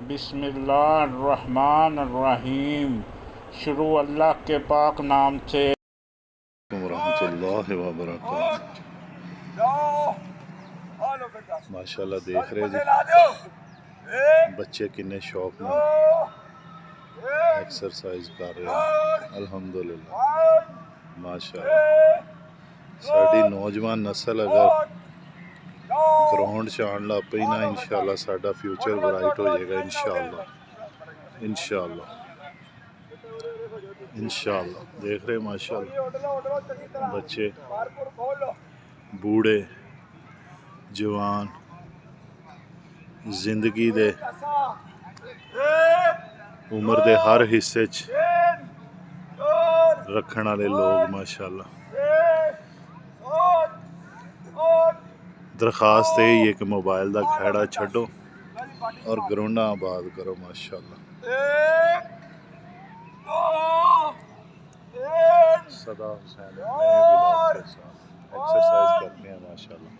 بسم اللہ الرحمن الرحیم. شروع اللہ کے پاک نام سے. ورحمۃ اللہ وبرکاتہ. ماشاءاللہ دیکھ رہے جی بچے کنے شوق میں ایکسرسائز کر رہے ہیں. الحمدللہ ماشاءاللہ ساری نوجوان نسل اگر گراؤنڈ چ آن لگ پئی نا انشاءاللہ ساڈا فیوچر برائٹ ہو جائے گا انشاءاللہ انشاءاللہ انشاءاللہ. دیکھ رہے ماشاءاللہ بچے بوڑھے جوان زندگی دے عمر دے ہر حصے چ رکھن والے لوگ ماشاءاللہ. درخواست یہی ہے کہ موبائل دا کھیڑا چھڈو اور گراؤنڈاں آباد کرو ماشاءاللہ. صدا حسین نئے ولاگ کے ساتھ ایکسرسائز کرتے ہیں ماشاءاللہ.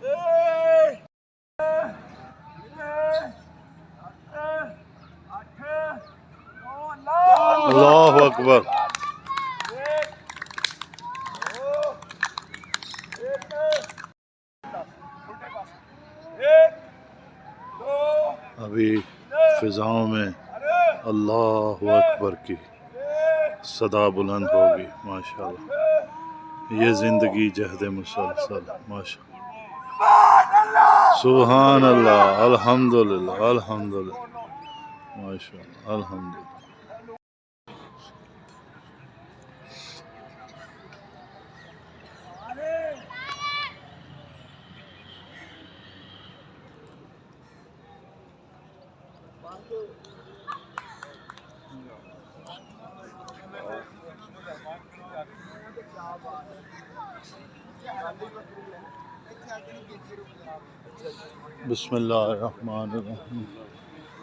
اللہ اکبر. ابھی فضاؤں میں اللہ اکبر کی صدا بلند ہوگی ماشاءاللہ. یہ زندگی جہد مسلسل ماشاءاللہ. سبحان اللہ الحمدللہ الحمدللہ ماشاءاللہ الحمدللہ. بسم اللہ الرحمن الرحیم.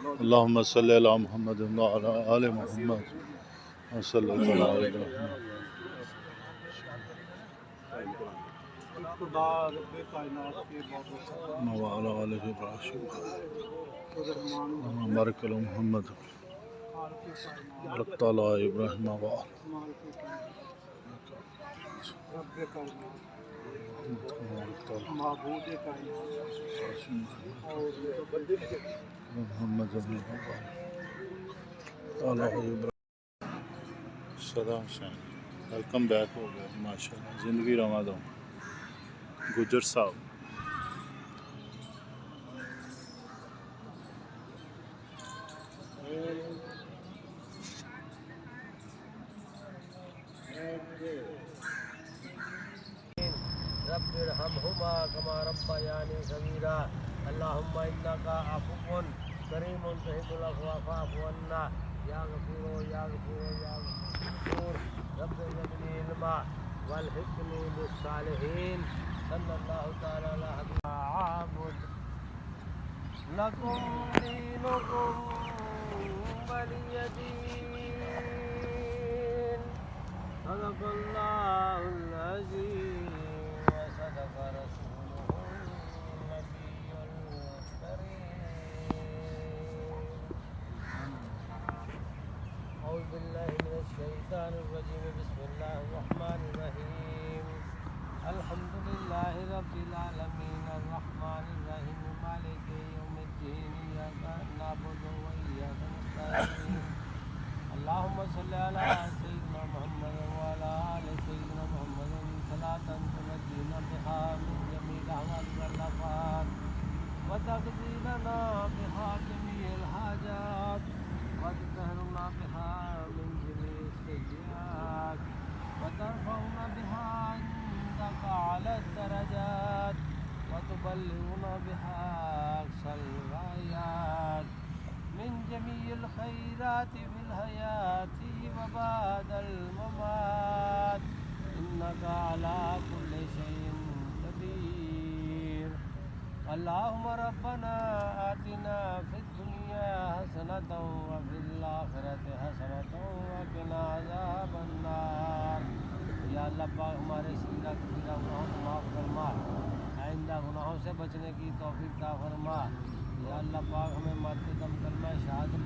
اللہم صلی علی محمد وعلی آل محمد صلی اللہ علیہ وسلم. وعلی آل ابراہیم بارک علی محمد بارک علی ابراہیم صدا حسین. ویلکم بیک ہو گیا ماشاءاللہ. زندگی رواں دو گجر صاحب. رب ارحمہما کما ربیانی صغیرا. اللہم انکا عفو کریم تحب العفو فاعف عنا یا غفور یا غفور یا غفور. رب زدنی علما والحقنی بالصالحین. صلی اللہ تعالی علی حبیبنا عابد لکم دینکم ولی دین. صدق اللہ العظیم وصدق رسولہ النبی الکریم. اعوذ باللہ من الشیطان الرجیم. بسم اللہ الرحمن الرحیم. الحمد للہ رب العالمین الرحمن الرحیم مالک یوم الدین. ایاک نعبد و ایاک نستعین. اللہم صلی علی سیدنا محمد وعلی آل سیدنا محمد صلاۃ تنجینا بہا من جمیع الاحوال والآفات وتقضی لنا بہا جمیع الحاجات وتطہرنا بہا من جمیع السیئات وترفعنا بہا عندک اعلی الدرجات وتبلغنا بہا اقصى الغایات من جميع الخيرات في الحياة وبعد الممات إنك على كل شيء قدير. اللهم ربنا آتنا في الدنيا حسنة وفي الآخرة حسنة وقنا عذاب النار. یا اللہ پاک ہمارے صغیرہ کبیرہ گناہوں کو معاف فرما. آئندہ گناہوں سے بچنے کی توفیق عطا فرما. یا اللہ پاک ہمیں مرتے دم کلمہ شہادت